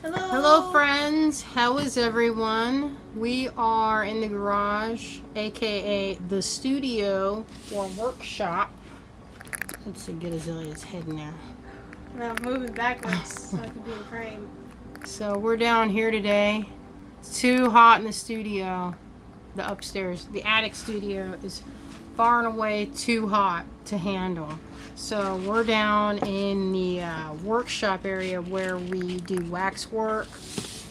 Hello friends, how is everyone? We are in the garage, aka the studio or workshop. Let's see, get Azalea's head in there. No, moving backwards so I can be in frame. So we're down here today. It's too hot in the studio. The upstairs, the attic studio is far and away too hot to handle. So we're down in the workshop area where we do wax work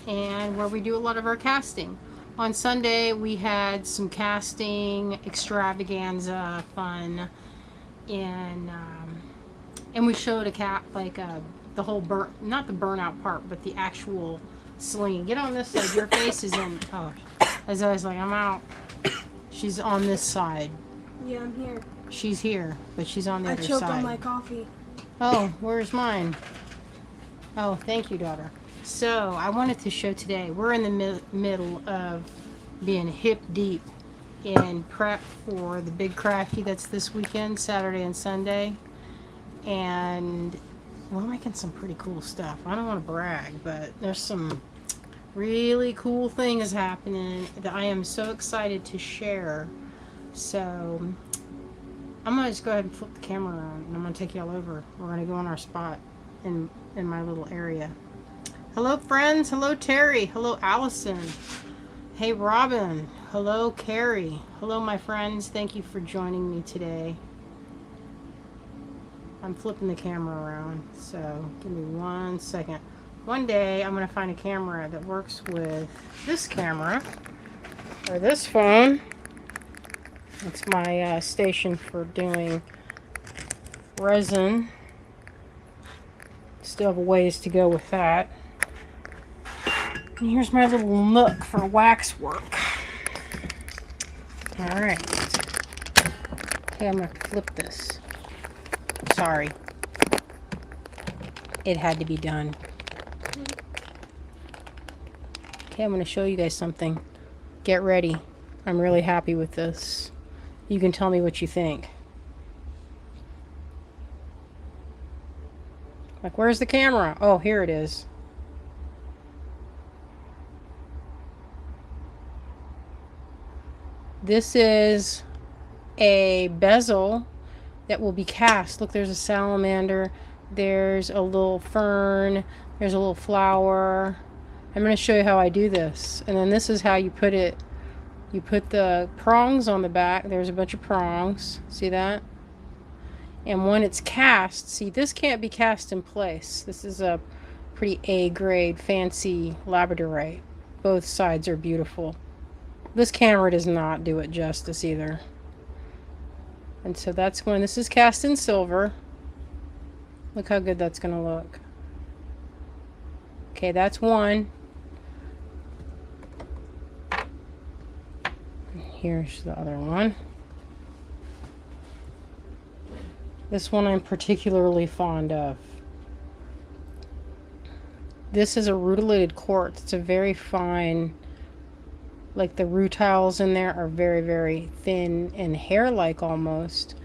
and where we do a lot of our casting. On Sunday we had some casting extravaganza fun, and we showed a cat the whole not the burnout part, but the actual sling. Get on this side. Your face is in. Oh, as I was like, I'm out. She's on this side. Yeah, I'm here. She's here, but she's on the I other choked side. on my coffee. Oh, where's mine? Oh, thank you, daughter. So I wanted to show today. We're in the middle of being hip deep in prep for the big crafty that's this weekend, Saturday and Sunday. And we're making some pretty cool stuff. I don't want to brag, but there's some really cool things happening that I am so excited to share. So I'm gonna just go ahead and flip the camera around, and I'm gonna take you all over. We're gonna go on our spot in my little area. Hello, friends. Hello, Terry. Hello, Allison. Hey, Robin. Hello, Carrie. Hello, my friends. Thank you for joining me today. I'm flipping the camera around, so give me 1 second. One day I'm going to find a camera that works with this camera or this phone. It's my station for doing resin. Still have a ways to go with that. And here's my little nook for wax work. Alright. Okay, I'm going to flip this. Sorry. It had to be done. Okay, I'm going to show you guys something. Get ready. I'm really happy with this. You can tell me what you think. Like, where's the camera? Oh, here it is. This is a bezel that will be cast. Look, there's a salamander. There's a little fern. There's a little flower. I'm going to show you how I do this. And then this is how you put it. You put the prongs on the back. There's a bunch of prongs. See that? And when it's cast, see, this can't be cast in place. This is a pretty A-grade, fancy labradorite. Both sides are beautiful. This camera does not do it justice either. And so that's when this is cast in silver. Look how good that's going to look. Okay, that's one. Here's the other one. This one I'm particularly fond of. This is a rutilated quartz. It's a very fine, like the rutiles in there are very, very thin and hair-like almost.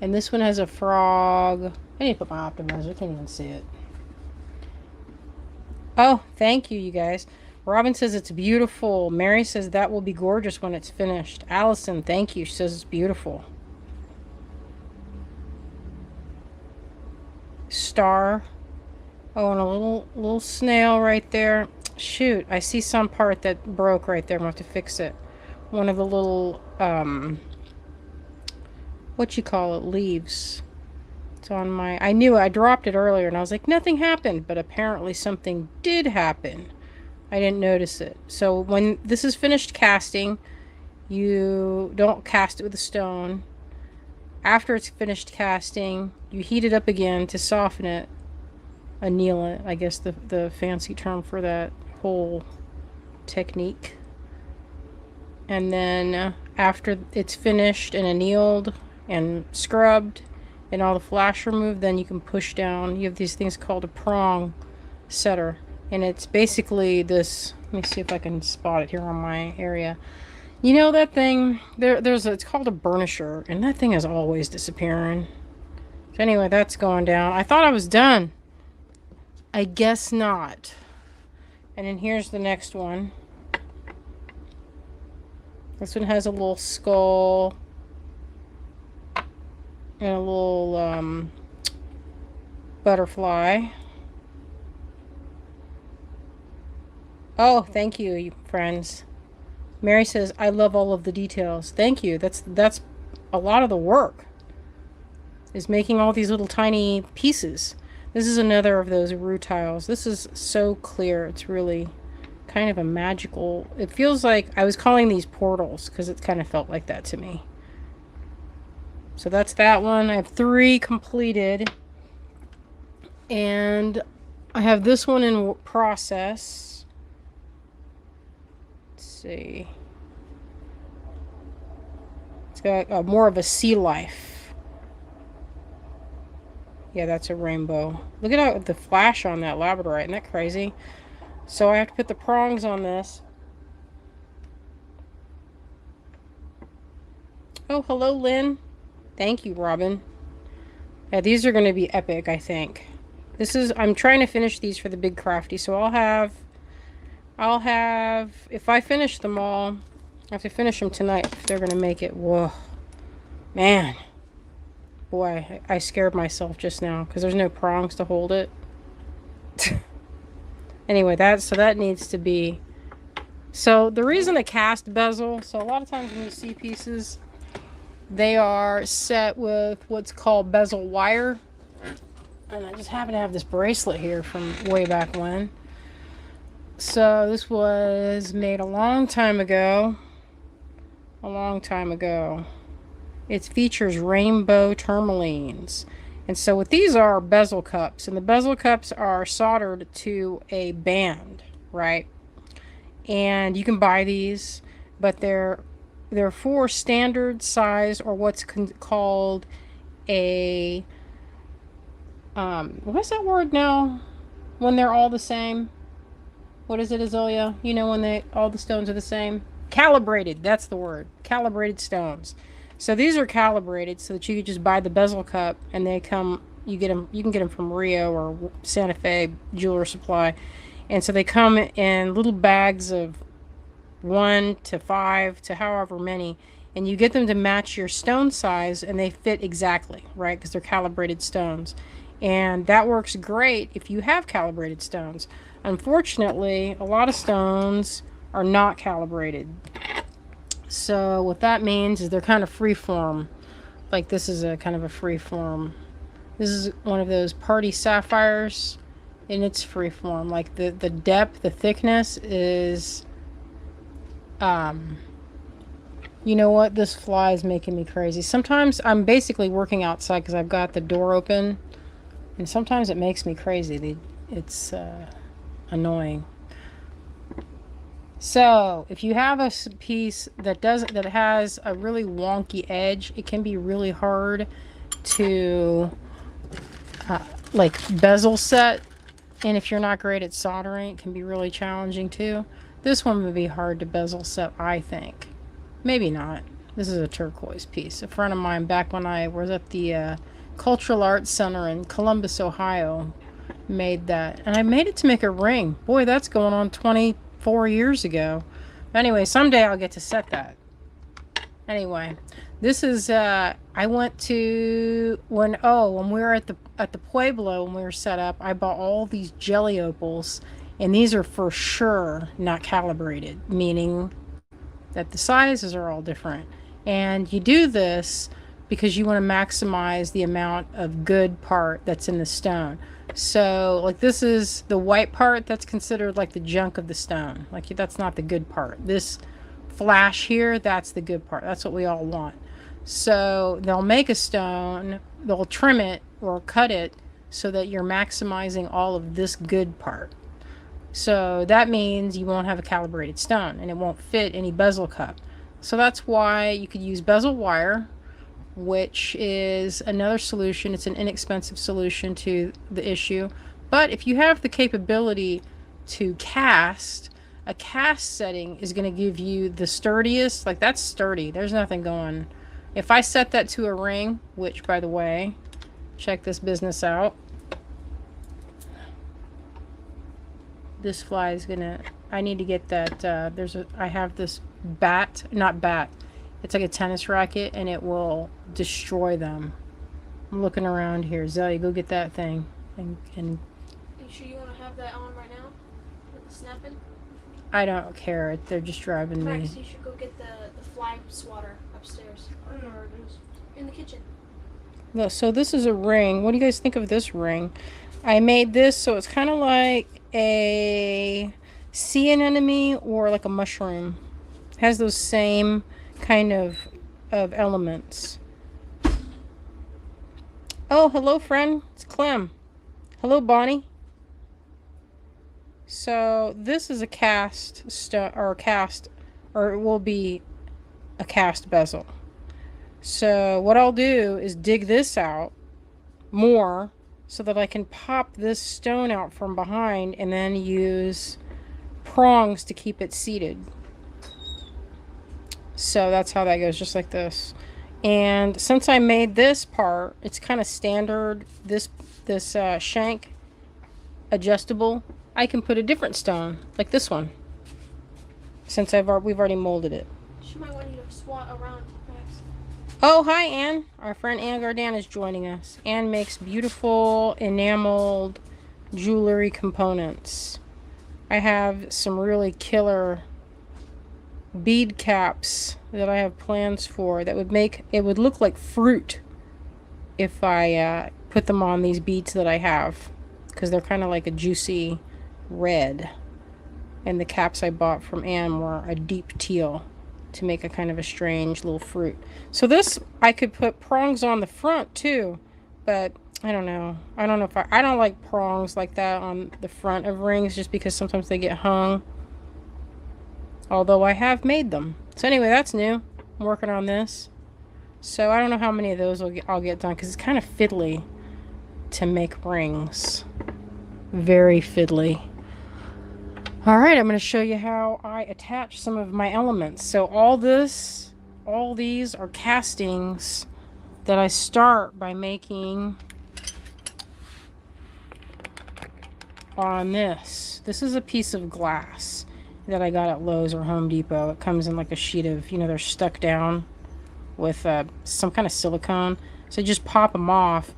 And this one has a frog. I need to put my optimizer. I can't even see it. Oh, thank you, you guys. Robin says it's beautiful. Mary says that will be gorgeous when it's finished. Allison, thank you. She says it's beautiful. Star. Oh, and a little snail right there. Shoot, I see some part that broke right there. I'm going to have to fix it. One of the little, what you call it, leaves. It's on my, I knew I dropped it earlier and I was like, nothing happened. But apparently something did happen. I didn't notice it. So when this is finished casting, you don't cast it with a stone. After it's finished casting, you heat it up again to soften it. Anneal it, I guess the fancy term for that whole technique. And then after it's finished and annealed and scrubbed and all the flash removed, then you can push down. You have these things called a prong setter. And it's basically this, let me see if I can spot it here on my area. You know that thing, it's called a burnisher, and that thing is always disappearing. So anyway, that's going down. I thought I was done. I guess not. And then here's the next one. This one has a little skull and a little butterfly. Oh, thank you, friends. Mary says, I love all of the details. Thank you. That's a lot of the work, is making all these little tiny pieces. This is another of those rutiles. This is so clear. It's really kind of a magical... It feels like... I was calling these portals because it kind of felt like that to me. So that's that one. I have 3 completed. And I have this one in process. Let's see. It's got more of a sea life. Yeah, that's a rainbow. Look at the flash on that labradorite. Isn't that crazy? So I have to put the prongs on this. Oh, hello, Lynn. Thank you, Robin. Yeah, these are going to be epic, I think. I'm trying to finish these for the big crafty, so I'll have, if I finish them all, I have to finish them tonight if they're going to make it. Whoa. Man. Boy, I scared myself just now because there's no prongs to hold it. Anyway, that needs to be... So the reason a cast bezel, so a lot of times when you see pieces, they are set with what's called bezel wire. And I just happen to have this bracelet here from way back when. So this was made a long time ago. A long time ago. It features rainbow tourmalines. And so what these are bezel cups. And the bezel cups are soldered to a band, right? And you can buy these, but they're for standard size, or what's called a... what's that word now? When they're all the same? What is it, Azalea? You know when all the stones are the same? Calibrated, that's the word. Calibrated stones. So these are calibrated so that you could just buy the bezel cup, and they come, you can get them from Rio or Santa Fe Jeweler Supply. And so they come in little bags of 1 to 5 to however many, and you get them to match your stone size, and they fit exactly, right? Because they're calibrated stones. And that works great if you have calibrated stones. Unfortunately, a lot of stones are not calibrated. So what that means is they're kind of free-form. Like this is a kind of a free-form. This is one of those party sapphires, and it's free-form. Like the depth, the thickness is... you know what? This fly is making me crazy. Sometimes I'm basically working outside because I've got the door open, and sometimes it makes me crazy. It's annoying. So if you have a piece that has a really wonky edge, it can be really hard to like bezel set. And if you're not great at soldering, it can be really challenging too. This one would be hard to bezel set, I think. Maybe not. This is a turquoise piece. A friend of mine, back when I was at the Cultural Arts Center in Columbus, Ohio, made that. And I made it to make a ring. Boy, that's going on 24 years ago. Anyway, someday I'll get to set that. Anyway, this is, I went to, when we were at the Pueblo, when we were set up, I bought all these jelly opals, and these are for sure not calibrated, meaning that the sizes are all different. And you do this because you want to maximize the amount of good part that's in the stone. So like this is the white part, that's considered like the junk of the stone. Like that's not the good part. This flash here, that's the good part. That's what we all want. So they'll make a stone, they'll trim it or cut it so that you're maximizing all of this good part. So that means you won't have a calibrated stone, and it won't fit any bezel cup. So that's why you could use bezel wire, which is another solution. It's an inexpensive solution to the issue. But if you have the capability to cast, a cast setting is going to give you the sturdiest. Like that's sturdy. There's nothing going. If I set that to a ring, which by the way, check this business out. this fly is gonna, I need to get that, I have this not bat, it's like a tennis racket and it will destroy them. I'm looking around here. Azalea, go get that thing. And Are you sure you want to have that on right now? With the snapping? I don't care. They're just driving me. Max, you should go get the fly swatter upstairs. I don't know where it is. In the kitchen. Look, so this is a ring. What do you guys think of this ring? I made this so it's kind of like a sea anemone or like a mushroom. It has those same kind of elements. Oh, hello, friend. It's Clem. Hello, Bonnie. So this is a cast or it will be a cast bezel. So what I'll do is dig this out more so that I can pop this stone out from behind and then use prongs to keep it seated. So that's how that goes, just like this. And since I made this part, it's kind of standard, this shank adjustable, I can put a different stone, like this one, since we've already molded it. She might want you to swat around, Max. Oh, hi, Anne. Our friend Anne Gardan is joining us. Anne makes beautiful enameled jewelry components. I have some really killer bead caps that I have plans for that would make it would look like fruit if I put them on these beads that I have, because they're kind of like a juicy red, and the caps I bought from Anne were a deep teal to make a kind of a strange little fruit. So this, I could put prongs on the front too, but I don't know if I don't like prongs like that on the front of rings, just because sometimes they get hung, although I have made them. So anyway, that's new. I'm working on this, so I don't know how many of those I'll get done, because it's kind of fiddly to make rings. Very fiddly. All right, I'm going to show you how I attach some of my elements. So all these are castings that I start by making on this. This is a piece of glass that I got at Lowe's or Home Depot. It comes in like a sheet of, they're stuck down with some kind of silicone. So just pop them off,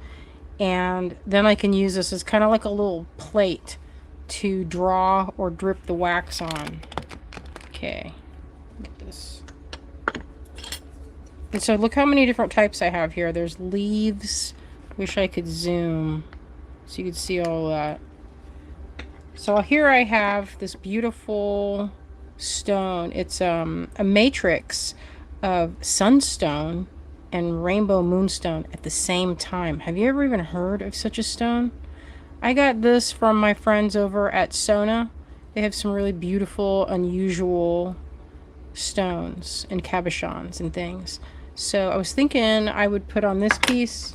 and then I can use this as kind of like a little plate to draw or drip the wax on. Okay, get this. And so look how many different types I have here. There's leaves. Wish I could zoom so you could see all that. So here I have this beautiful stone. It's a matrix of sunstone and rainbow moonstone at the same time. Have you ever even heard of such a stone? I got this from my friends over at Sona. They have some really beautiful, unusual stones and cabochons and things. So I was thinking I would put on this piece.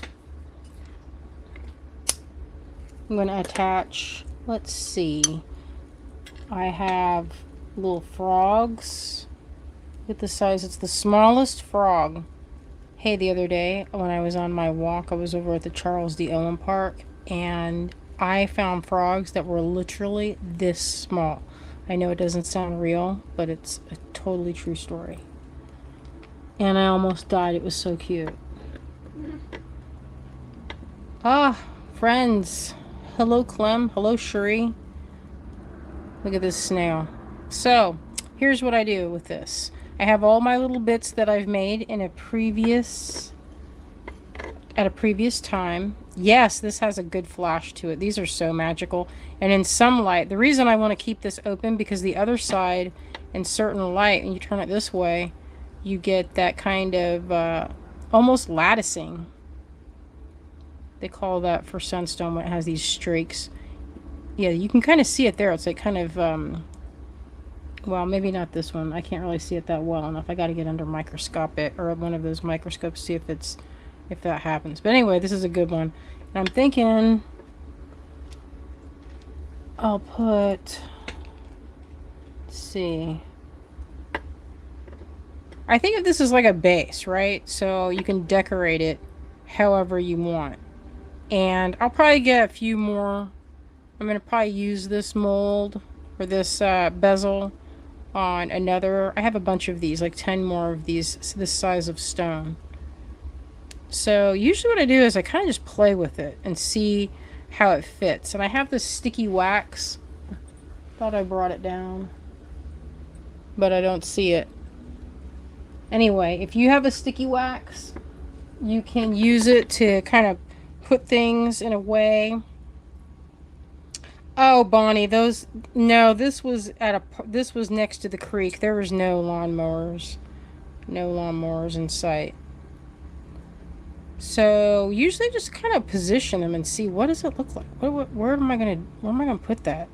I'm going to attach, let's see, I have little frogs. Look at the size. It's the smallest frog. Hey, the other day when I was on my walk, I was over at the Charles D. Owen Park, and I found frogs that were literally this small. I know it doesn't sound real, but it's a totally true story. And I almost died. It was so cute. Ah, friends. Hello, Clem. Hello, Shuri. Look at this snail. So, here's what I do with this. I have all my little bits that I've made in at a previous time. Yes, this has a good flash to it. These are so magical. And in some light, the reason I want to keep this open, because the other side, in certain light, and you turn it this way, you get that kind of almost latticing. They call that for sunstone when it has these streaks. Yeah, you can kind of see it there. It's like kind of, well, maybe not this one. I can't really see it that well enough. I got to get under microscopic, or one of those microscopes, see if that happens. But anyway, this is a good one. And I'm thinking I'll put, let's see, I think if this is like a base, right? So you can decorate it however you want. And I'll probably get a few more. I'm going to probably use this mold for this bezel on another. I have a bunch of these, like 10 more of these, this size of stone. So usually what I do is I kind of just play with it and see how it fits. And I have this sticky wax. Thought I brought it down, but I don't see it. Anyway, if you have a sticky wax, you can use it to kind of put things in a way. Oh, Bonnie, those no, this was next to the creek. There was no lawnmowers. No lawnmowers in sight. So usually just kind of position them and see what does it look like. Where am I gonna put that?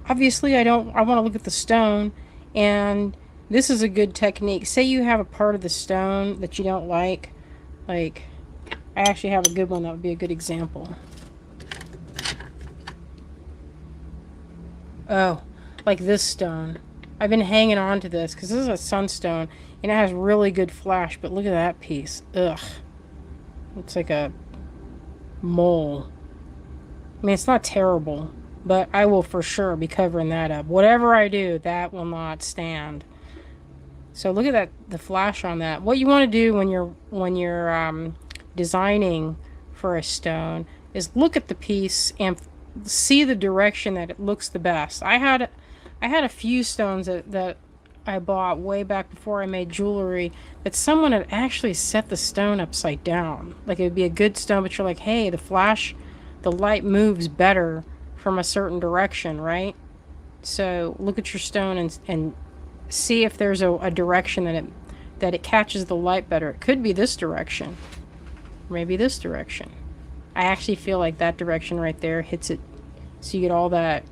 Obviously, I want to look at the stone, and this is a good technique. Say you have a part of the stone that you don't like. I actually have a good one that would be a good example. Oh, like this stone. I've been hanging on to this because this is a sunstone and it has really good flash, but look at that piece. Ugh. It's like a mole. I mean, it's not terrible, but I will for sure be covering that up. Whatever I do, that will not stand. So look at that, the flash on that. What you want to do when you're designing for a stone is look at the piece and see the direction that it looks the best. I had a few stones that I bought way back before I made jewelry that someone had actually set the stone upside down. Like it would be a good stone, but you're like, hey, the light moves better from a certain direction, right? So look at your stone and see if there's a direction that it catches the light better. It could be this direction, maybe this direction. I actually feel like that direction right there hits it, so you get all that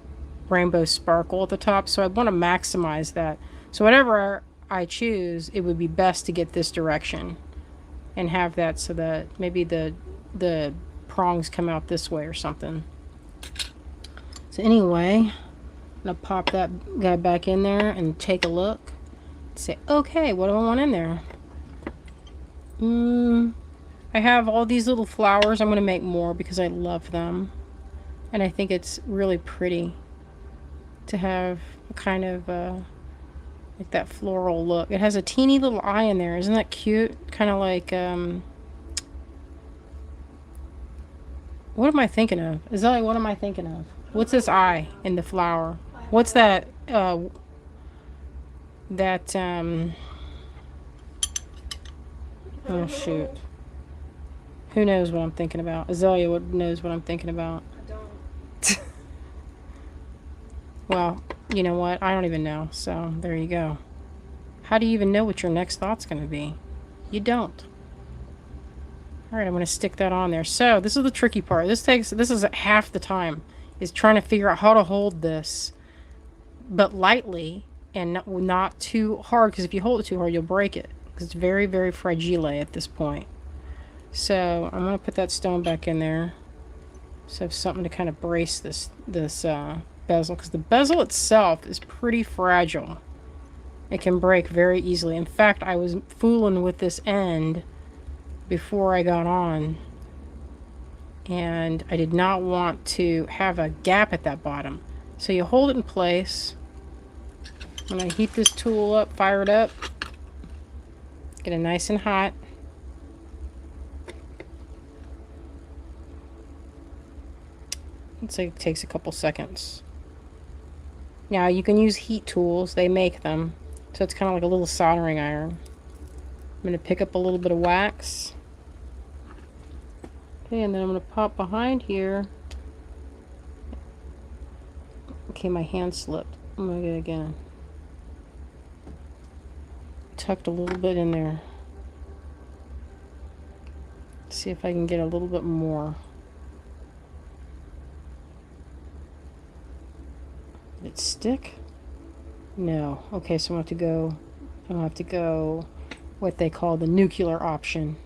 rainbow sparkle at the top. So I want to maximize that. So whatever I choose, it would be best to get this direction and have that so that maybe the prongs come out this way or something. So anyway, I'm gonna pop that guy back in there and take a look. Say, okay, what do I want in there? I have all these little flowers. I'm going to make more because I love them. And I think it's really pretty to have a kind of like that floral look. It has a teeny little eye in there. Isn't that cute? Kind of like, what am I thinking of? Azalea, what am I thinking of? What's this eye in the flower? What's that, oh shoot. Who knows what I'm thinking about? Azalea knows what I'm thinking about. I don't. Well, you know what? I don't even know. So, there you go. How do you even know what your next thought's going to be? You don't. Alright, I'm going to stick that on there. So, this is the tricky part. This is half the time. Is trying to figure out how to hold this. But lightly. And not too hard. Because if you hold it too hard, you'll break it. Because it's very, very fragile at this point. So I'm going to put that stone back in there. So I have something to kind of brace this bezel. Because the bezel itself is pretty fragile. It can break very easily. In fact, I was fooling with this end before I got on. And I did not want to have a gap at that bottom. So you hold it in place. I'm going to heat this tool up, fire it up. Get it nice and hot. Let's say it takes a couple seconds. Now you can use heat tools, they make them. So it's kind of like a little soldering iron. I'm going to pick up a little bit of wax. Okay, and then I'm going to pop behind here. Okay, my hand slipped. I'm going to get it again. Tucked a little bit in there. See if I can get a little bit more. Did it stick? No. Okay, so I'm going to have to go what they call the nuclear option.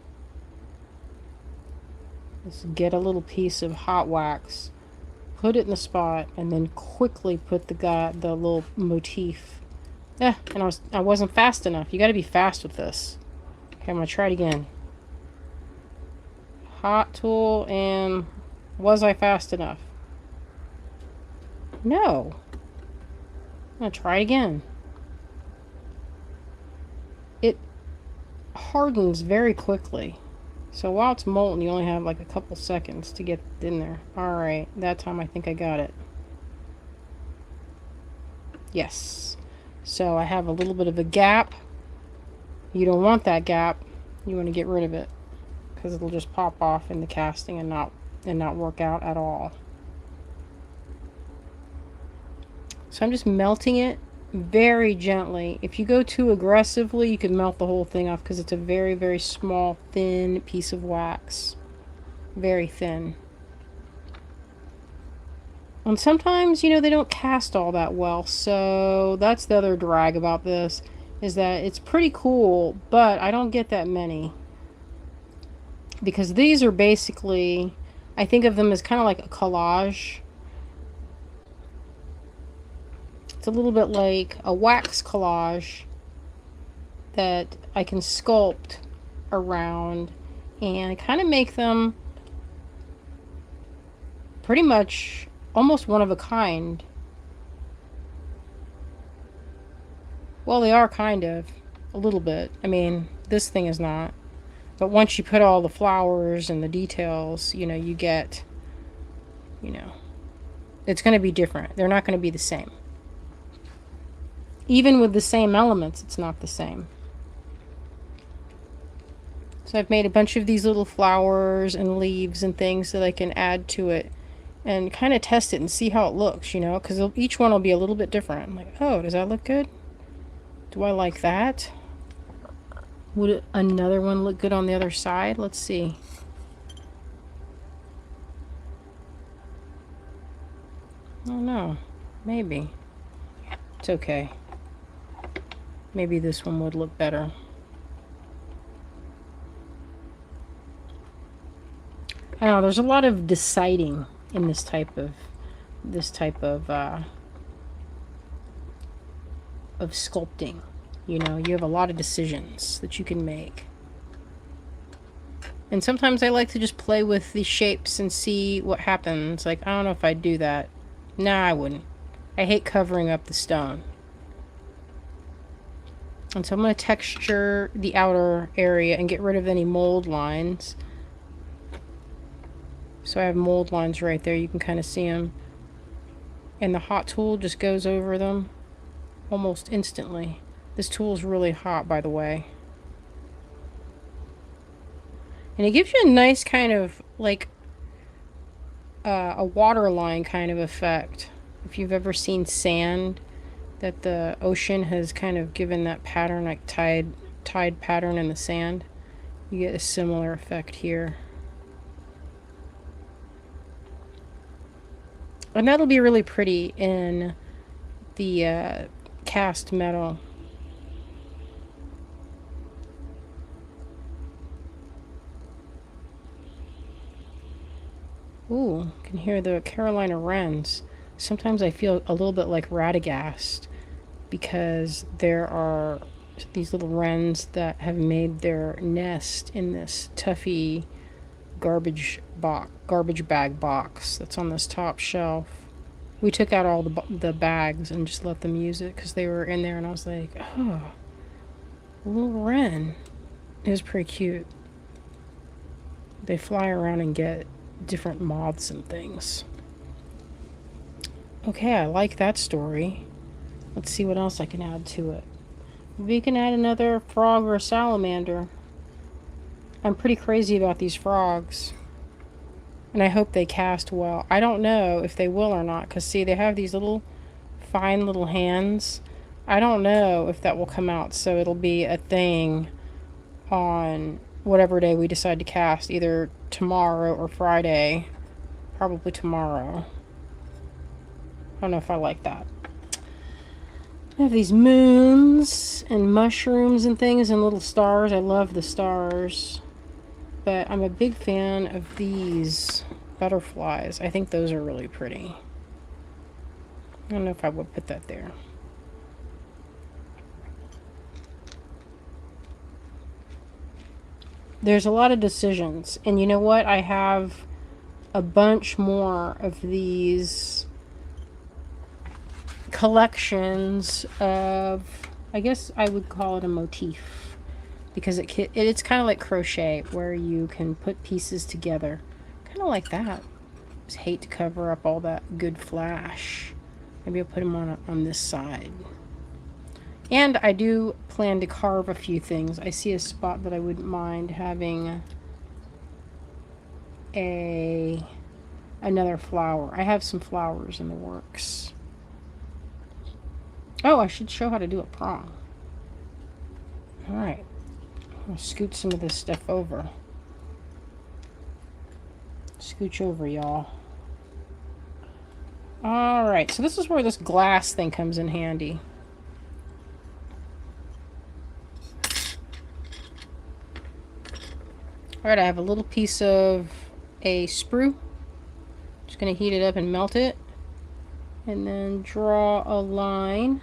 Just get a little piece of hot wax, put it in the spot, and then quickly put the little motif. Yeah, and I wasn't fast enough. You got to be fast with this. Okay, I'm gonna try it again. Hot tool, and was I fast enough? No. I'm gonna try it again. It hardens very quickly. So while it's molten, you only have like a couple seconds to get in there. Alright, that time I think I got it. Yes. So I have a little bit of a gap. You don't want that gap. You want to get rid of it, because it'll just pop off in the casting and not work out at all. So I'm just melting it very gently. If you go too aggressively, you can melt the whole thing off, because it's a very, very small, thin piece of wax. Very thin. And sometimes, you know, they don't cast all that well. So that's the other drag about this, is that it's pretty cool, but I don't get that many. Because these are basically, I think of them as kind of like a collage. It's a little bit like a wax collage that I can sculpt around and kind of make them pretty much almost one of a kind. Well, they are kind of, a little bit. I mean, this thing is not. But once you put all the flowers and the details, you know, you get, you know, it's going to be different. They're not going to be the same. Even with the same elements, it's not the same. So I've made a bunch of these little flowers and leaves and things that I can add to it and kind of test it and see how it looks, you know, because each one will be a little bit different. I'm like, oh, does that look good? Do I like that? Would another one look good on the other side? Let's see. Oh no, maybe. It's okay. Maybe this one would look better. I don't know, there's a lot of deciding in this type of sculpting. You know, you have a lot of decisions that you can make. And sometimes I like to just play with these shapes and see what happens. Like, I don't know if I'd do that. Nah, I wouldn't. I hate covering up the stone. And so I'm going to texture the outer area and get rid of any mold lines. So I have mold lines right there. You can kind of see them. And the hot tool just goes over them almost instantly. This tool is really hot, by the way. And it gives you a nice kind of, like, a waterline kind of effect. If you've ever seen sand, that the ocean has kind of given that pattern, like tide pattern in the sand, you get a similar effect here. And that'll be really pretty in the cast metal. Ooh, you can hear the Carolina wrens. Sometimes I feel a little bit like Radagast, because there are these little wrens that have made their nest in this Tuffy garbage bag box that's on this top shelf. We took out all the bags and just let them use it because they were in there, and I was like, oh, a little wren. It was pretty cute. They fly around and get different moths and things. Okay, I like that story. Let's see what else I can add to it. Maybe we can add another frog or a salamander. I'm pretty crazy about these frogs. And I hope they cast well. I don't know if they will or not, because see, they have these little fine little hands. I don't know if that will come out, so it'll be a thing on whatever day we decide to cast, either tomorrow or Friday. Probably tomorrow. I don't know if I like that. I have these moons and mushrooms and things and little stars. I love the stars. But I'm a big fan of these butterflies. I think those are really pretty. I don't know if I would put that there. There's a lot of decisions. And you know what? I have a bunch more of these collections of, I guess I would call it a motif, because it's kind of like crochet where you can put pieces together, kind of like that. Just hate to cover up all that good flash. Maybe I'll put them on this side. And I do plan to carve a few things. I see a spot that I wouldn't mind having another flower. I have some flowers in the works. Oh, I should show how to do a prong. Alright. I'm going to scoot some of this stuff over. Scooch over, y'all. Alright, so this is where this glass thing comes in handy. Alright, I have a little piece of a sprue. Just going to heat it up and melt it. And then draw a line.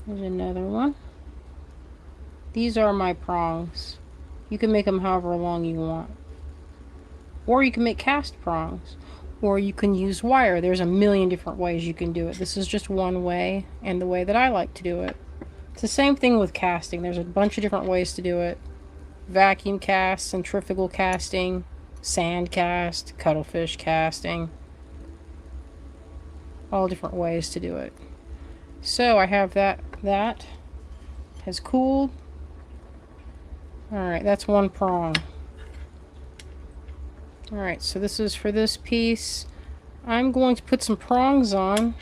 There's another one. These are my prongs. You can make them however long you want. Or you can make cast prongs. Or you can use wire. There's a million different ways you can do it. This is just one way, and the way that I like to do it. It's the same thing with casting. There's a bunch of different ways to do it. Vacuum cast, centrifugal casting, sand cast, cuttlefish casting. All different ways to do it. So I have that has cooled. Alright, that's one prong. Alright, so this is for this piece. I'm going to put some prongs on.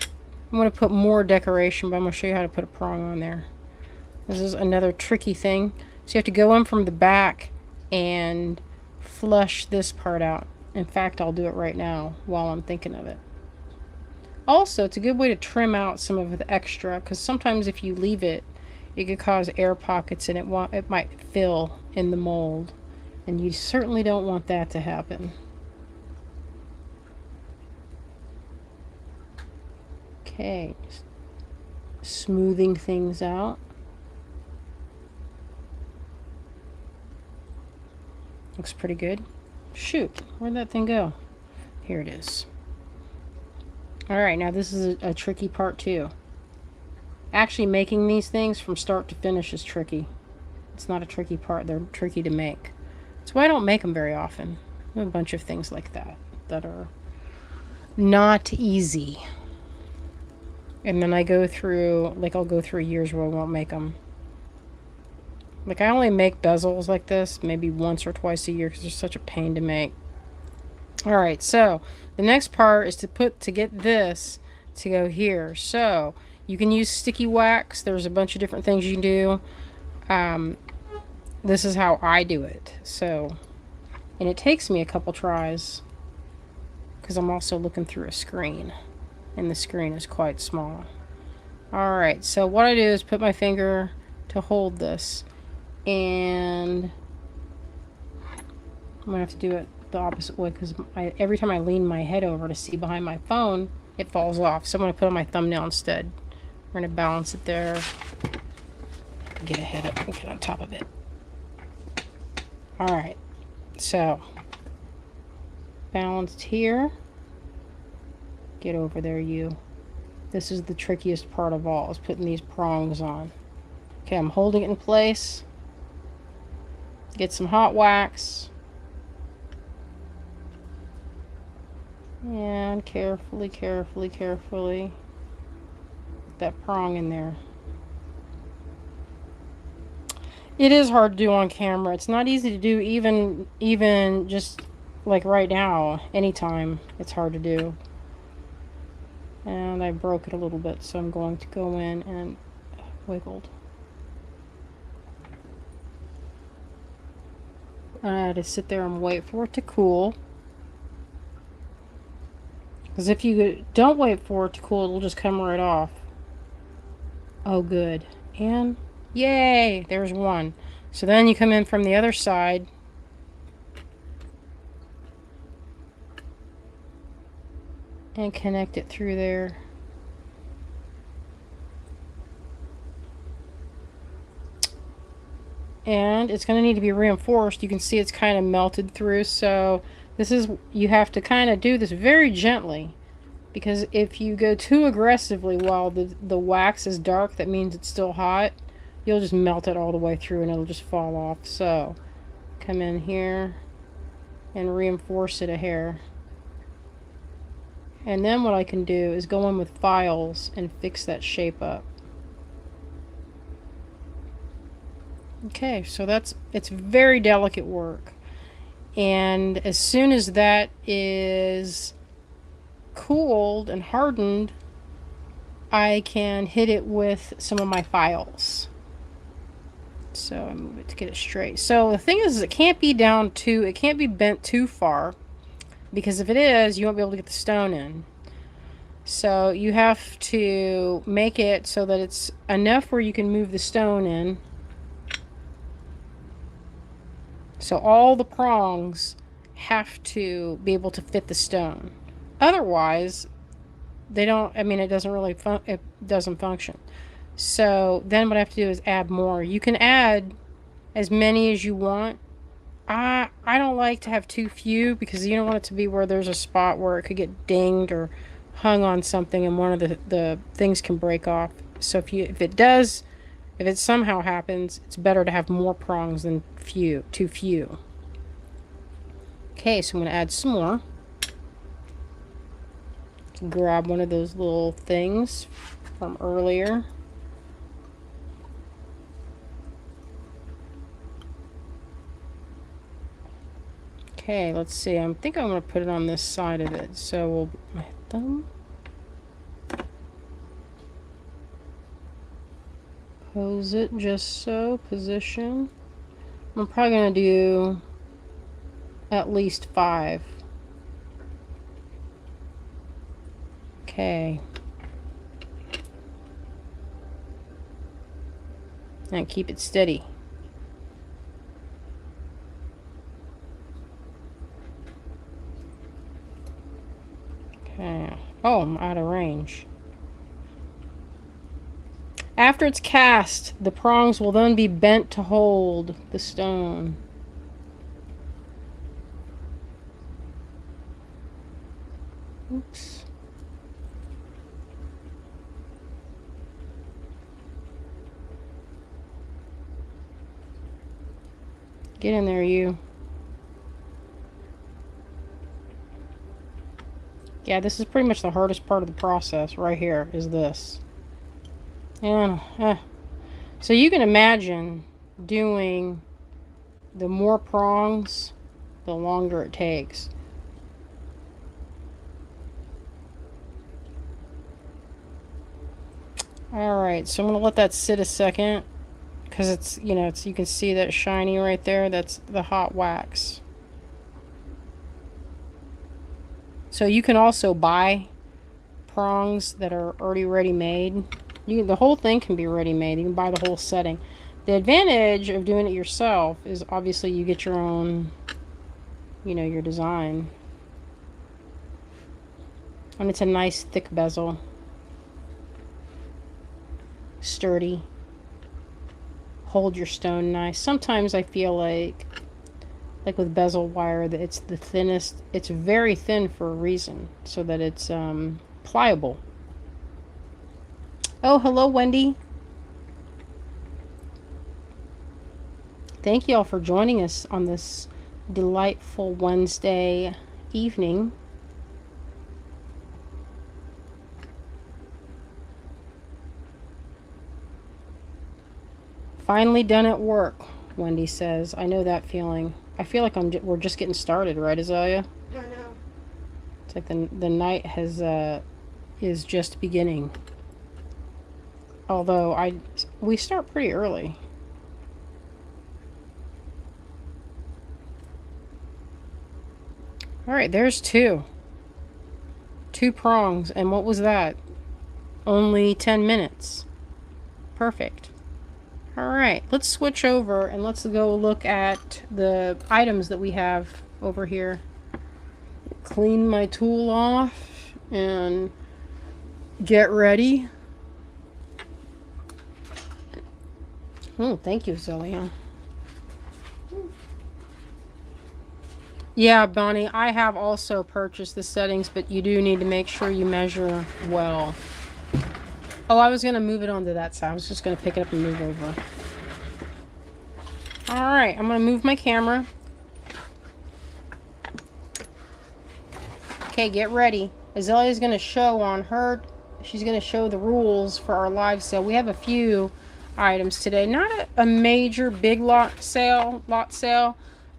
I'm going to put more decoration, but I'm going to show you how to put a prong on there. This is another tricky thing. So you have to go in from the back and flush this part out. In fact, I'll do it right now while I'm thinking of it. Also, it's a good way to trim out some of the extra, because sometimes if you leave it, it could cause air pockets and it might fill in the mold. And you certainly don't want that to happen. Okay, just smoothing things out. Looks pretty good. Shoot, where'd that thing go? Here it is. Alright, now this is a tricky part too. Actually making these things from start to finish is tricky. It's not a tricky part, they're tricky to make. That's why I don't make them very often. I have a bunch of things like that that are not easy. And then I go through, like I'll go through years where I won't make them. Like I only make bezels like this maybe once or twice a year because they're such a pain to make. Alright, so the next part is to get this to go here. So you can use sticky wax. There's a bunch of different things you can do. This is how I do it. So, and it takes me a couple tries because I'm also looking through a screen and the screen is quite small. Alright, so what I do is put my finger to hold this, and I'm gonna have to do it the opposite way because every time I lean my head over to see behind my phone, it falls off. So I'm gonna put it on my thumbnail instead. We're gonna balance it there. Get ahead of it, get on top of it. Alright, so balanced here. Get over there, you. This is the trickiest part of all, is putting these prongs on. Okay, I'm holding it in place. Get some hot wax. And carefully, carefully, carefully put that prong in there. It is hard to do on camera. It's not easy to do even just like right now. Anytime it's hard to do. And I broke it a little bit, so I'm going to go in and wiggled. I had to sit there and wait for it to cool. Because if you don't wait for it to cool, it'll just come right off. Oh, good. And yay! There's one. So then you come in from the other side. And connect it through there. And it's going to need to be reinforced. You can see it's kind of melted through, so This is, you have to kind of do this very gently, because if you go too aggressively while the wax is dark, that means it's still hot. You'll just melt it all the way through and it'll just fall off. So come in here and reinforce it a hair. And then what I can do is go in with files and fix that shape up. Okay, so it's very delicate work. And as soon as that is cooled and hardened, I can hit it with some of my files. So I move it to get it straight. So the thing is, it can't be it can't be bent too far, because if it is, you won't be able to get the stone in. So you have to make it so that it's enough where you can move the stone in. So all the prongs have to be able to fit the stone. Otherwise, they don't, I mean, it doesn't really, it doesn't function. So then what I have to do is add more. You can add as many as you want. I don't like to have too few, because you don't want it to be where there's a spot where it could get dinged or hung on something and one of the things can break off. So if it somehow happens, it's better to have more prongs than too few. Okay, so I'm going to add some more. Grab one of those little things from earlier. Okay, let's see. I think I'm going to put it on this side of it. So we'll put my thumb. Pose it just so. Position. I'm probably going to do at least 5. Okay. And keep it steady. Okay. Oh, I'm out of range. After it's cast, the prongs will then be bent to hold the stone. Oops. Get in there, you. Yeah, this is pretty much the hardest part of the process right here, is this. And, so you can imagine doing the more prongs, the longer it takes. Alright, so I'm going to let that sit a second, because it's, you can see that shiny right there, that's the hot wax. So you can also buy prongs that are already ready-made. The whole thing can be ready-made. You can buy the whole setting. The advantage of doing it yourself is obviously you get your own, your design. And it's a nice thick bezel. Sturdy. Hold your stone nice. Sometimes I feel like with bezel wire, that it's the thinnest. It's very thin for a reason, so that it's pliable. Oh, hello, Wendy. Thank you all for joining us on this delightful Wednesday evening. Finally done at work, Wendy says. I know that feeling. I feel like we're just getting started, right, Azalea? I know. It's like the night is just beginning. Although we start pretty early. All right, there's 2 prongs, and what was that? Only 10 minutes. Perfect. Alright, let's switch over and let's go look at the items that we have over here. Clean my tool off and get ready. Oh, thank you, Azalea. Yeah, Bonnie, I have also purchased the settings, but you do need to make sure you measure well. Oh, I was going to move it onto that side. I was just going to pick it up and move over. All right, I'm going to move my camera. Okay, get ready. Azalea's going to show on her, she's going to show the rules for our live sale. We have a few items today. Not a major big lot sale,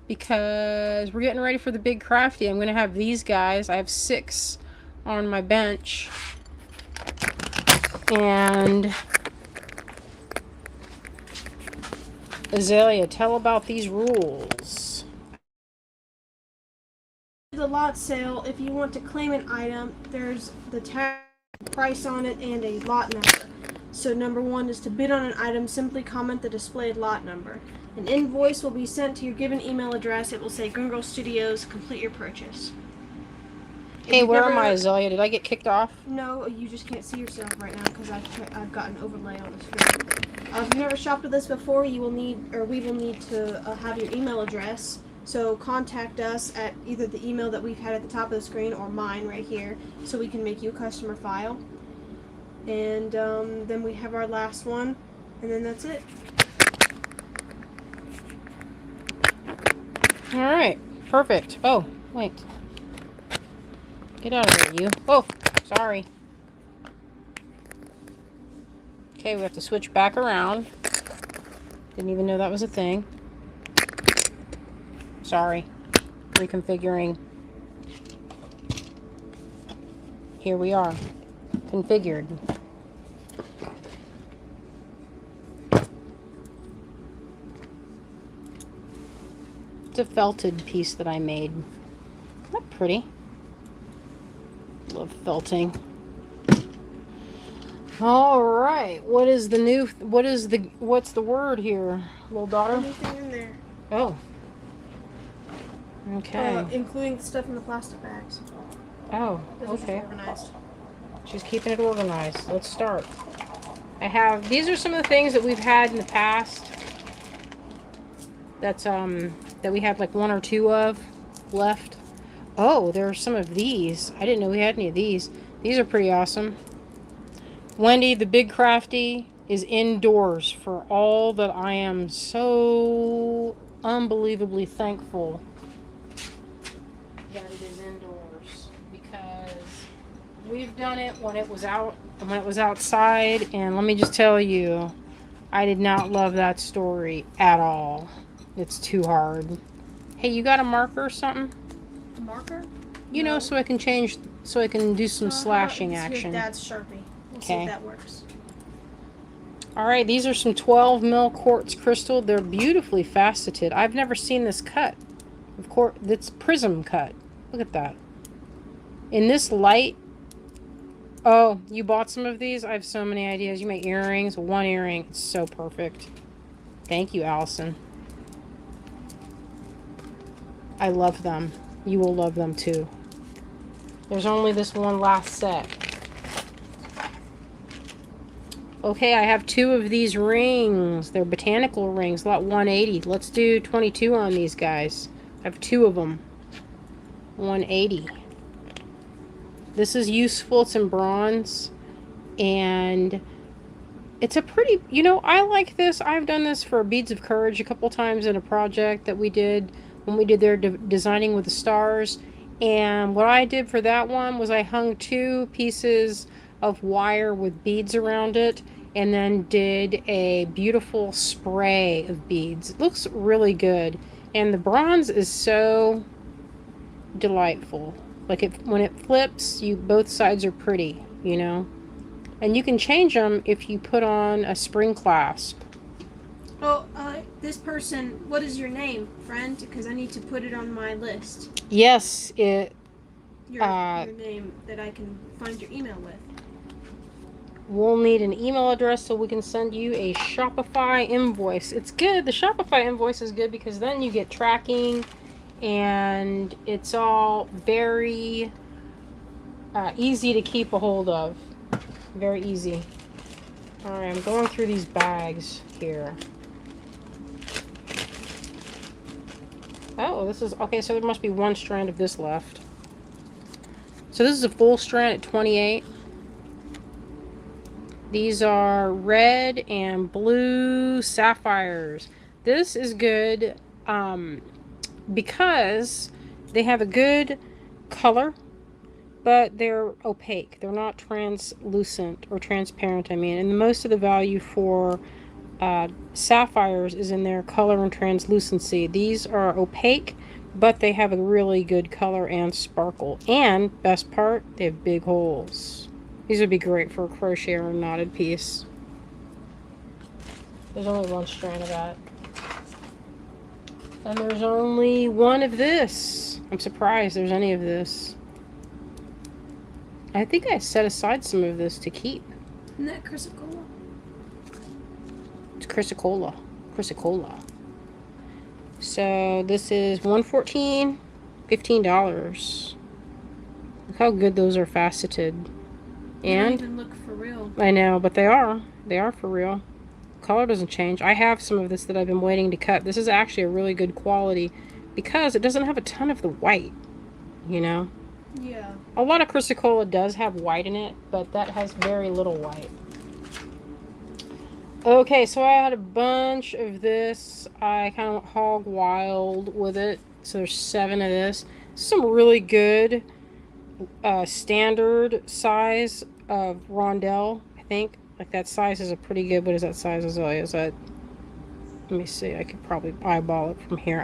because we're getting ready for the big crafty. I'm going to have these guys. I have 6 on my bench. And Azalea, tell about these rules. The lot sale, if you want to claim an item, there's the tag, price on it, and a lot number. So number 1 is to bid on an item, simply comment the displayed lot number. An invoice will be sent to your given email address. It will say Greengirlstudios, complete your purchase. Hey, where am I, Azalea? Did I get kicked off? No, you just can't see yourself right now because I've got an overlay on the screen. If you've never shopped with us before, we will need to have your email address. So contact us at either the email that we've had at the top of the screen or mine right here, so we can make you a customer file. And then we have our last one, and then that's it. All right, perfect. Oh, wait. Get out of there, you. Oh, sorry. Okay, we have to switch back around. Didn't even know that was a thing. Sorry. Reconfiguring. Here we are. Configured. It's a felted piece that I made. Isn't that pretty? Love felting. All right. What's the word here, little daughter? Anything in there. Oh. Okay. Including the stuff in the plastic bags. Oh, Those okay. are just organized. She's keeping it organized. Let's start. These are some of the things that we've had in the past. That we have like 1 or 2 of left. Oh, there are some of these. I didn't know we had any of these. These are pretty awesome. Wendy, the Big Crafty, is indoors for all that I am so unbelievably thankful that it is indoors, because we've done it when it was outside, and let me just tell you, I did not love that story at all. It's too hard. Hey, you got a marker or something? A marker? You know, so I can do some slashing action. Dad's Sharpie. We'll see Okay. if that works. All right, these are some 12 mil quartz crystal. They're beautifully faceted. I've never seen this cut. Of course, it's prism cut. Look at that. In this light. Oh, you bought some of these? I have so many ideas. You make earrings. 1 earring. It's so perfect. Thank you, Allison. I love them. You will love them too. There's only this one last set. Okay, I have 2 of these rings. They're botanical rings, lot 180. Let's do 22 on these guys. I have 2 of them. 180. This is useful. It's in bronze. And it's a pretty, I like this. I've done this for Beads of Courage a couple times in a project that we did when we did their designing with the stars. And what I did for that one was I hung 2 pieces of wire with beads around it, and then did a beautiful spray of beads. It looks really good, and the bronze is so delightful. Like when it flips, both sides are pretty, and you can change them if you put on a spring clasp. Oh, this person, what is your name, friend? Because I need to put it on my list. Yes, Your name that I can find your email with. We'll need an email address so we can send you a Shopify invoice. It's good. The Shopify invoice is good because then you get tracking, and it's all very easy to keep a hold of. Very easy. All right, I'm going through these bags here. Oh, this is, okay, so there must be one strand of this left. So this is a full strand at 28. These are red and blue sapphires. This is good because they have a good color, but they're opaque. They're not translucent or transparent, I mean. And most of the value for sapphires is in their color and translucency. These are opaque, but they have a really good color and sparkle. And, best part, they have big holes. These would be great for a crochet or a knotted piece. There's only one strand of that. And there's only one of this. I'm surprised there's any of this. I think I set aside some of this to keep. Isn't that chrysocolla? It's chrysocolla. Chrysocolla. So this is $114, $15. Look how good those are faceted. They don't And even look for real. I know, but they are. They are for real. Color doesn't change. I have some of this that I've been waiting to cut. This is actually a really good quality because it doesn't have a ton of the white, you know? Yeah. A lot of chrysocolla does have white in it, but that has very little white. Okay, so I had a bunch of this. I kind of hog wild with it. So there's 7 of this. Some really good standard size of rondelle, I think. Like that size is a pretty good. What is that size, Azalea? Is that? Let me see. I could probably eyeball it from here.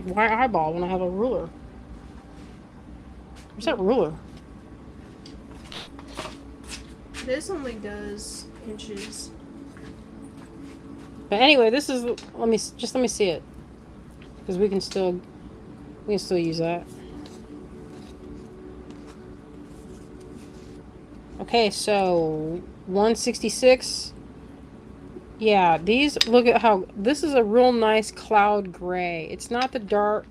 Why eyeball when I have a ruler? Where's that ruler? This only does inches. But anyway, this is. Let me see it, because we can still use that. Okay, so 166. Yeah, these, look at how, this is a real nice cloud gray. It's not the dark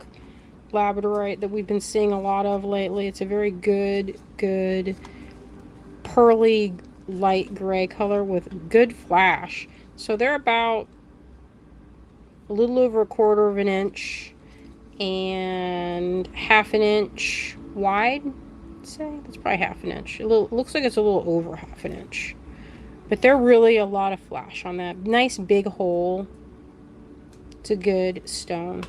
labradorite that we've been seeing a lot of lately. It's a very good pearly light gray color with good flash. So they're about a little over 1/4 of an inch and 1/2 inch wide. Say that's probably 1/2 inch. Looks like it's a little over 1/2 inch, but they're really a lot of flash on that nice big hole. It's a good stone.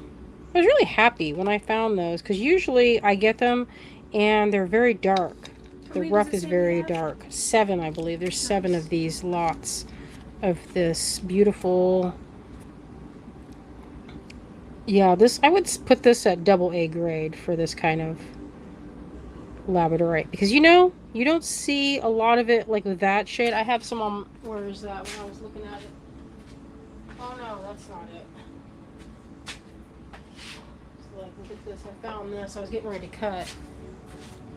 I was really happy when I found those because usually I get them and they're very dark. The rough is very dark. 7, I believe. There's 7 of these lots of this beautiful. Yeah, this, I would put this at AA grade for this kind of labradorite, because you don't see a lot of it like with that shade. I have some on, where is that when I was looking at it? Oh no, that's not it. So like, look at this. I found this. I was getting ready to cut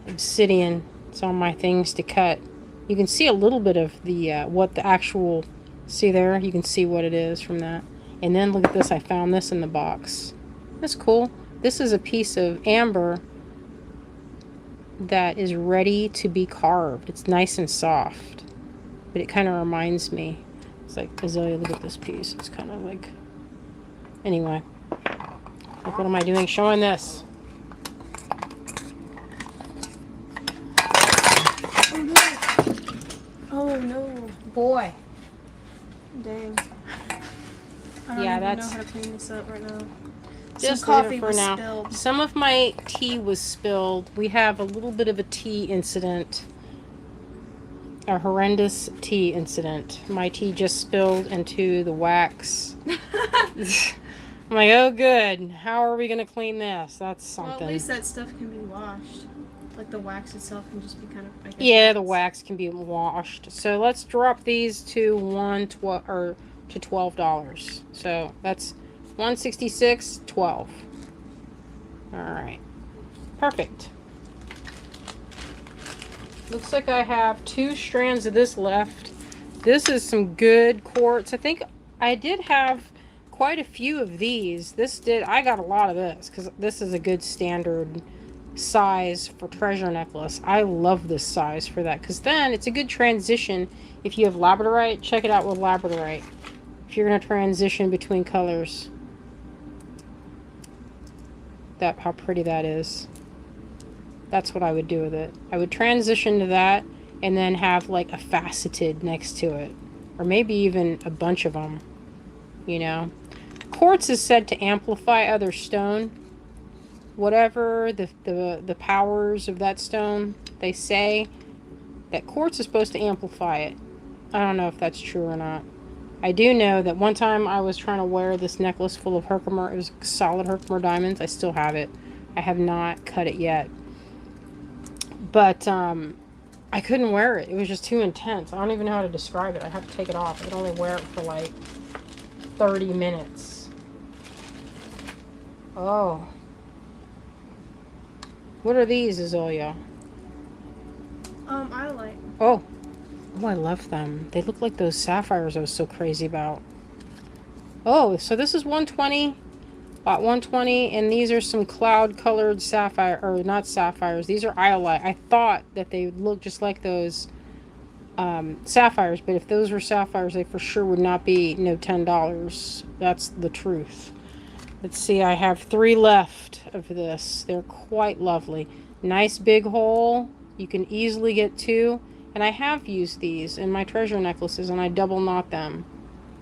obsidian. It's on my things to cut. You can see a little bit of the what the actual, see there, you can see what it is from that. And then look at this. I found this in the box. That's cool. This is a piece of amber that is ready to be carved. It's nice and soft, but it kind of reminds me. It's like, Azalea, look at this piece. It's kind of like, anyway. Like, what am I doing showing this? Oh no. Boy. Dang. I don't Yeah, even that's, know how to clean this up right now. just Some coffee leave it for was now. spilled. Some of my tea was spilled. We have a little bit of a tea incident. A horrendous tea incident. My tea just spilled into the wax. I'm like, oh good. How are we going to clean this? That's something. Well, at least that stuff can be washed. Like the wax itself can just be kind of, I guess, yeah, the wax can be washed. So let's drop these to $12. So that's $166, $12. All right, perfect. Looks like I have 2 strands of this left. This is some good quartz. I think I did have quite a few of these. I got a lot of this because this is a good standard size for treasure necklace. I love this size for that because then it's a good transition. If you have labradorite, check it out with labradorite. If you're going to transition between colors. that how pretty that is. That's what I would do with it. I would transition to that and then have like a faceted next to it. Or maybe even a bunch of them, you know. Quartz is said to amplify other stone. Whatever the powers of that stone, they say that quartz is supposed to amplify it. I don't know if that's true or not. I do know that one time I was trying to wear this necklace full of Herkimer. It was solid Herkimer diamonds. I still have it. I have not cut it yet. But I couldn't wear it. It was just too intense. I don't even know how to describe it. I have to take it off. I could only wear it for like 30 minutes. Oh. What are these, Azalea? Iolite. Oh. Oh, I love them. They look like those sapphires I was so crazy about. Oh, so this is 120. Bought 120, and these are some cloud-colored sapphire, or not sapphires. These are iolite. I thought that they would look just like those sapphires, but if those were sapphires, they for sure would not be $10. That's the truth. Let's see, I have 3 left of this. They're quite lovely. Nice big hole. You can easily get 2. And I have used these in my treasure necklaces, and I double knot them.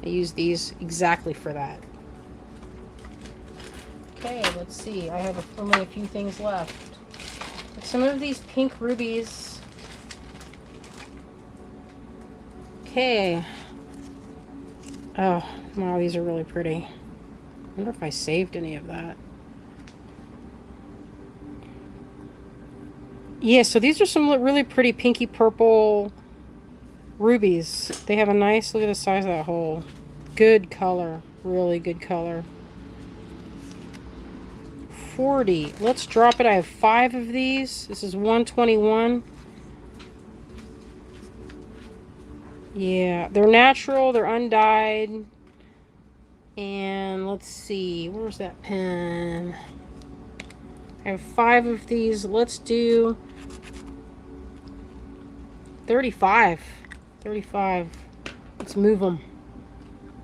I use these exactly for that. Okay, let's see. I have only a few things left. Some of these pink rubies. Okay. Oh, wow, these are really pretty. I wonder if I saved any of that. Yeah, so these are some really pretty pinky purple rubies. They have a nice, look at the size of that hole. Good color. Really good color. 40. Let's drop it. I have 5 of these. This is 121. Yeah, they're natural. They're undyed. And let's see. Where's that pen? I have 5 of these. Let's do 35. 35. Let's move them.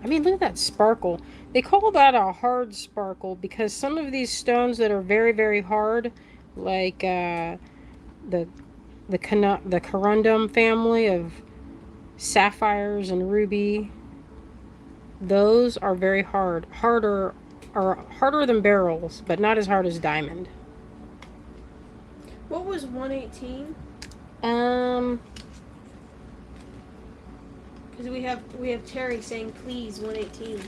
I mean, look at that sparkle. They call that a hard sparkle because some of these stones that are very, very hard, like the corundum family of sapphires and ruby, those are very hard. Harder than beryls, but not as hard as diamond. What was 118? Because we have Terry saying please 118.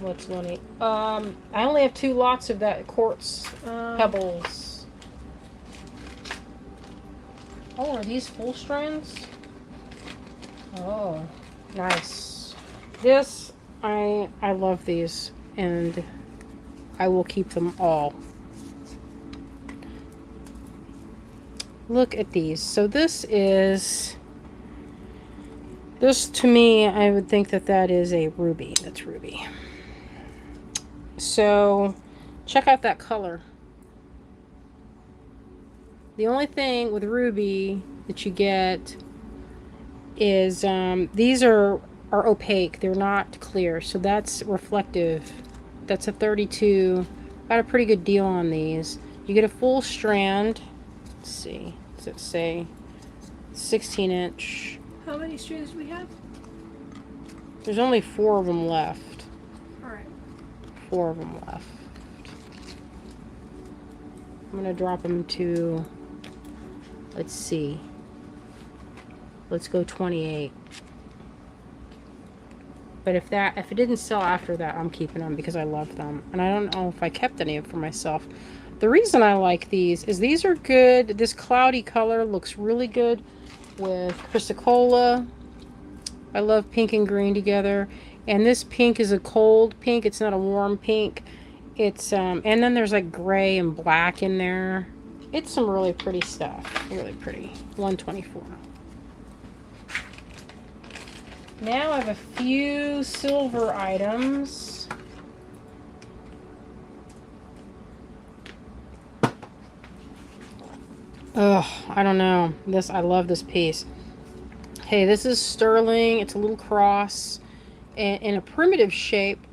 What's 118? I only have 2 lots of that quartz pebbles. Oh, are these full strands? Oh, nice. This I love these, and I will keep them all. Look at these. So this to me, I would think that is a ruby. That's ruby. So check out that color. The only thing with ruby that you get is these are opaque. They're not clear. So that's reflective. That's a 32. Got a pretty good deal on these. You get a full strand. Let's see. Does it say 16-inch? How many strands do we have? There's only 4 of them left. Alright. 4 of them left. I'm going to drop them to, let's see. Let's go 28. But if it didn't sell after that, I'm keeping them because I love them. And I don't know if I kept any of them for myself. The reason I like these is these are good. This cloudy color looks really good with chrysocolla. I love pink and green together. And this pink is a cold pink. It's not a warm pink. It's and then there's like gray and black in there. It's some really pretty stuff. Really pretty. 124. Now I have a few silver items. Ugh, I don't know. I love this piece. Hey, this is sterling. It's a little cross in a primitive shape.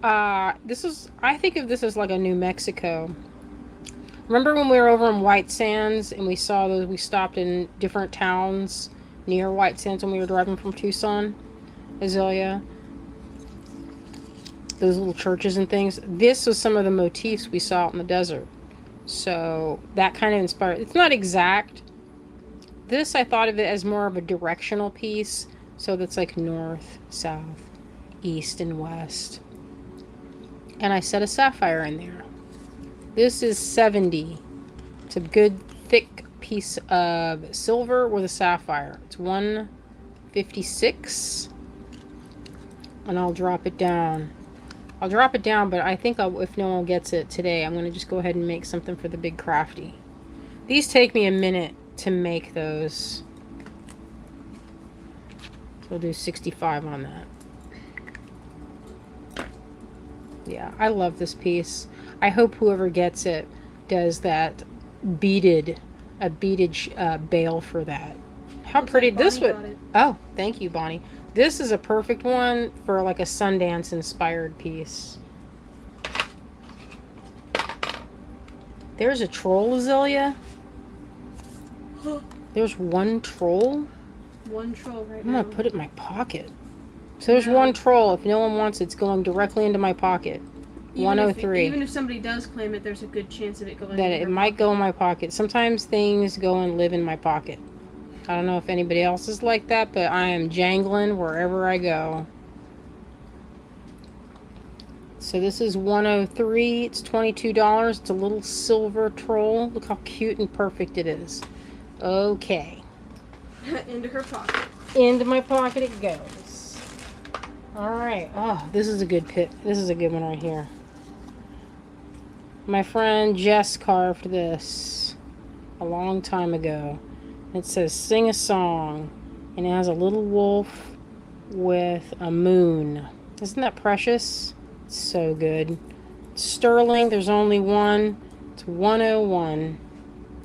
I think of this as like a New Mexico. Remember when we were over in White Sands and we saw those, we stopped in different towns near White Sands when we were driving from Tucson, Azalea? Those little churches and things. This was some of the motifs we saw out in the desert. So that kind of inspired. It's not exact. This, I thought of it as more of a directional piece. So that's like north, south, east, and west. And I set a sapphire in there. This is 70. It's a good thick piece of silver with a sapphire. It's 156. And I'll drop it down. I'll drop it down, but I think if no one gets it today, I'm going to just go ahead and make something for the big crafty. These take me a minute to make those. So we'll do 65 on that. Yeah, I love this piece. I hope whoever gets it does that a beaded bail for that. How Looks pretty like this Bonnie would. got it. Oh, thank you, Bonnie. This is a perfect one for like a Sundance inspired piece. There's a troll, Azalea. There's one troll. One troll right I'm now. gonna put it in my pocket. So there's No. one troll. If no one wants it, it's going directly into my pocket. 103. Even if somebody does claim it, there's a good chance of it going. That in it her might pocket. go in my pocket. Sometimes things go and live in my pocket. I don't know if anybody else is like that, but I am jangling wherever I go. So this is 103. It's $22. It's a little silver troll. Look how cute and perfect it is. Okay. Into her pocket. Into my pocket it goes. Alright. Oh, this is a good pit. This is a good one right here. My friend Jess carved this a long time ago. It says, sing a song. And it has a little wolf with a moon. Isn't that precious? It's so good. It's sterling. There's only one. It's 101.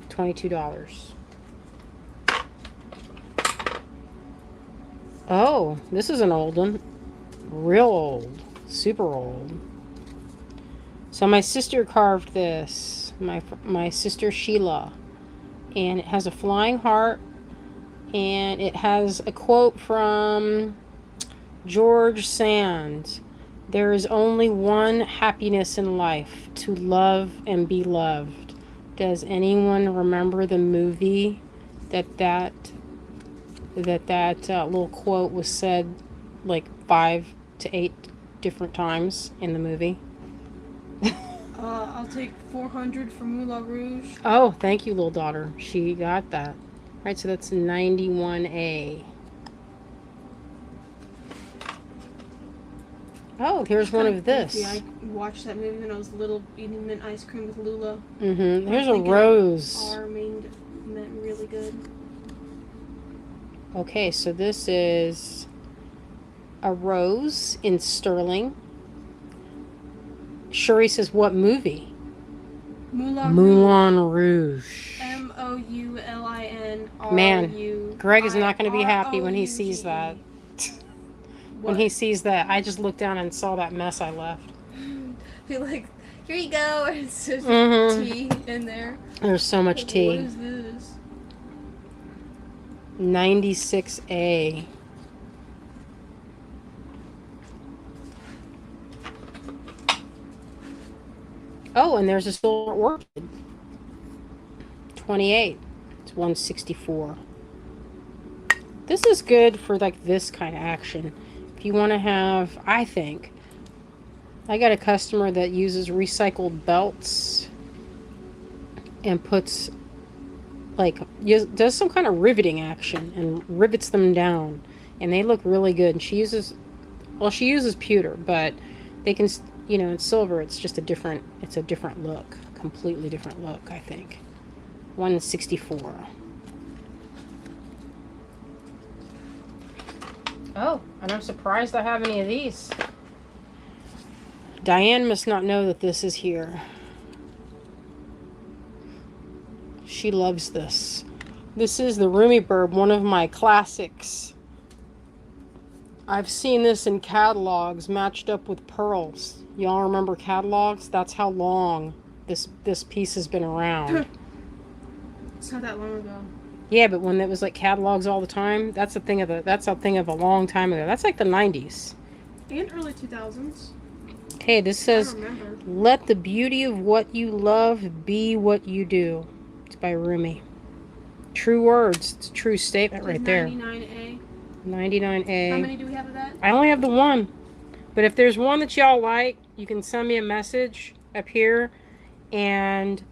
$22. Oh, this is an old one. Real old. Super old. So my sister carved this. My sister Sheila. And it has a flying heart. And it has a quote from George Sand. There is only one happiness in life, to love and be loved. Does anyone remember the movie that little quote was said like 5 to 8 different times in the movie? I'll take 400 for Moulin Rouge. Oh, thank you, little daughter. She got that. All right, so that's 91A. Oh, here's one of this. Yeah, I watched that movie when I was little, eating mint ice cream with Lula. Mm-hmm. Here's a rose. R meant really good. Okay, so this is a rose in sterling. Shuri says, what movie? Moulin Rouge. MOULIN. Man, Greg is not going to be happy when he sees that. When he sees that, I just looked down and saw that mess I left. Be like, here you go. It's just tea in there. There's so much tea. What is this? 96A. Oh, and there's a silver orchid. 28. It's 164. This is good for like this kind of action. If you want to have, I think, I got a customer that uses recycled belts and puts like, does some kind of riveting action and rivets them down, and they look really good. And she uses pewter, but they can, in silver, it's just a different look, completely different look, I think. 164. Oh, and I'm surprised I have any of these. Diane must not know that this is here. She loves this. This is the Rumi Bird, one of my classics. I've seen this in catalogs matched up with pearls. Y'all remember catalogs? That's how long this piece has been around. It's not that long ago. Yeah, but when it was like catalogs all the time, that's a thing of a long time ago. That's like the 90s. And early 2000s. Okay, this says, "Let the beauty of what you love be what you do." It's by Rumi. True words. It's a true statement right there. 99A. 99A. How many do we have of that? I only have the one. But if there's one that y'all like, you can send me a message up here and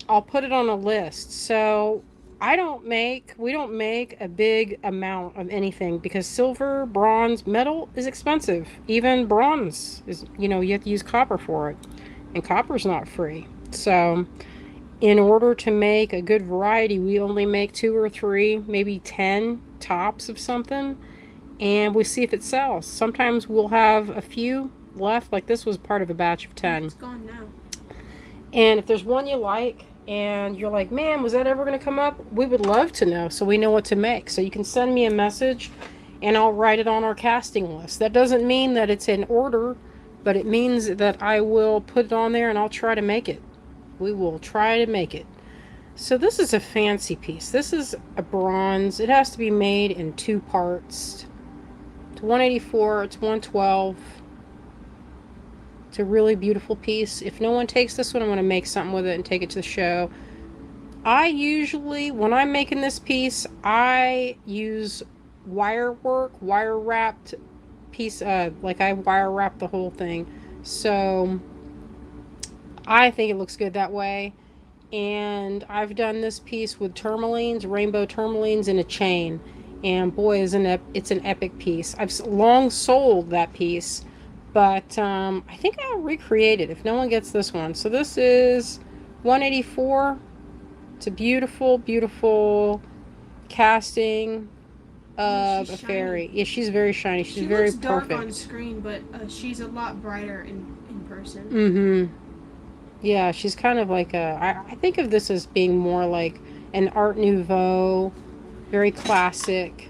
I'll put it on a list. So we don't make a big amount of anything because silver, bronze, metal is expensive. Even bronze is, you have to use copper for it. And copper's not free. So in order to make a good variety, we only make 2 or 3, maybe 10 tops of something. And we see if it sells. Sometimes we'll have a few left. Like this was part of a batch of 10. It's gone now. And if there's one you like and you're like, man, was that ever going to come up? We would love to know so we know what to make. So you can send me a message and I'll write it on our casting list. That doesn't mean that it's in order, but it means that I will put it on there and I'll try to make it. We will try to make it. So this is a fancy piece. This is a bronze. It has to be made in 2 parts. It's 184, it's 112. It's a really beautiful piece. If no one takes this one, I'm going to make something with it and take it to the show. I usually, when I'm making this piece, I use wire work, wire wrapped piece, like I wire wrap the whole thing. So I think it looks good that way. And I've done this piece with tourmalines, rainbow tourmalines in a chain. And boy, it's an epic piece. I've long sold that piece, but I think I'll recreate it if no one gets this one. So this is 184. It's a beautiful, beautiful casting of a fairy. Yeah, she's very shiny. She's very looks dark perfect on screen, but she's a lot brighter in person. Mm-hmm. Yeah, she's kind of like I think of this as being more like an Art Nouveau, very classic.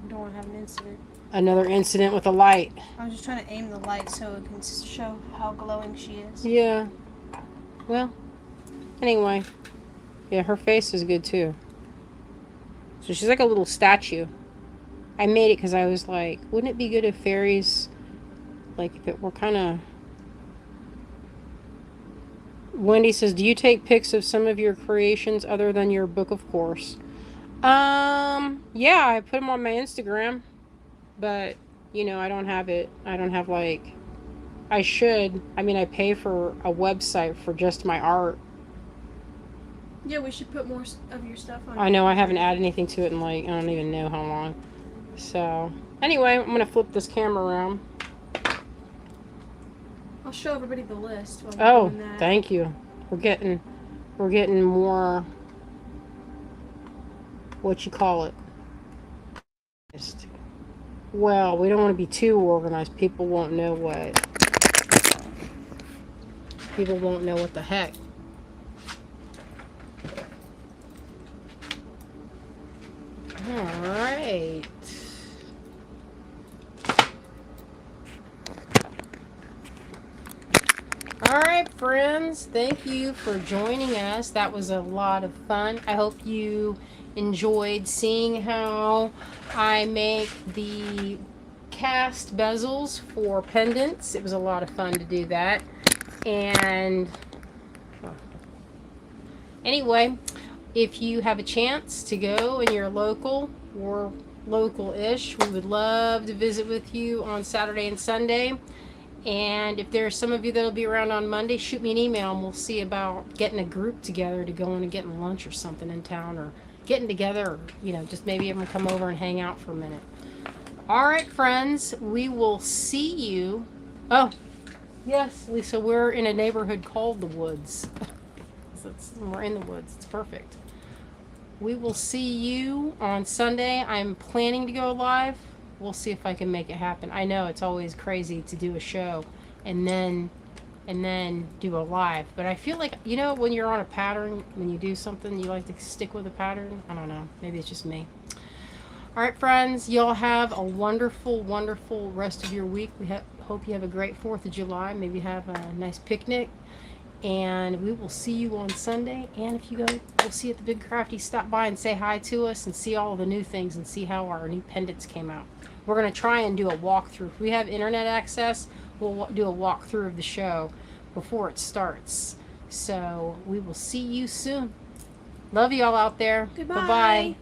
Don't want to have an incident. Another incident with a light. I was just trying to aim the light so it can show how glowing she is. Yeah. Well, anyway. Yeah, her face is good too. So she's like a little statue. I made it because I was like, wouldn't it be good if fairies, like if it were kind of... Wendy says, do you take pics of some of your creations other than your book, of course? Yeah, I put them on my Instagram, but, I don't have it. I don't have, like, I should. I mean, I pay for a website for just my art. Yeah, we should put more of your stuff on. I know, I haven't added anything to it in, like, I don't even know how long. So, anyway, I'm going to flip this camera around. I'll show everybody the list while we're doing that. Thank you. We're getting more, what you call it? Well, we don't want to be too organized. People won't know what the heck. All right. Alright, friends, thank you for joining us. That was a lot of fun. I hope you enjoyed seeing how I make the cast bezels for pendants. It was a lot of fun to do that. And anyway, if you have a chance to go and you're local or local-ish, we would love to visit with you on Saturday and Sunday. And if there's some of you that'll be around on Monday, shoot me an email and we'll see about getting a group together to go in and getting lunch or something in town, or getting together, or, just maybe everyone come over and hang out for a minute. All right, friends, we will see you. Oh, yes, Lisa, we're in a neighborhood called the Woods. We're in the woods. It's perfect. We will see you on Sunday. I'm planning to go live. We'll see if I can make it happen. I know it's always crazy to do a show and then do a live, but I feel like, when you're on a pattern, when you do something, you like to stick with a pattern. I don't know. Maybe it's just me. All right, friends, y'all have a wonderful, wonderful rest of your week. We hope hope you have a great 4th of July. Maybe have a nice picnic. And we will see you on Sunday. And if you go, we'll see you at the Big Crafty. Stop by and say hi to us and see all the new things and see how our new pendants came out. We're going to try and do a walkthrough. If we have internet access, we'll do a walkthrough of the show before it starts. So we will see you soon. Love you all out there. Goodbye. Bye-bye.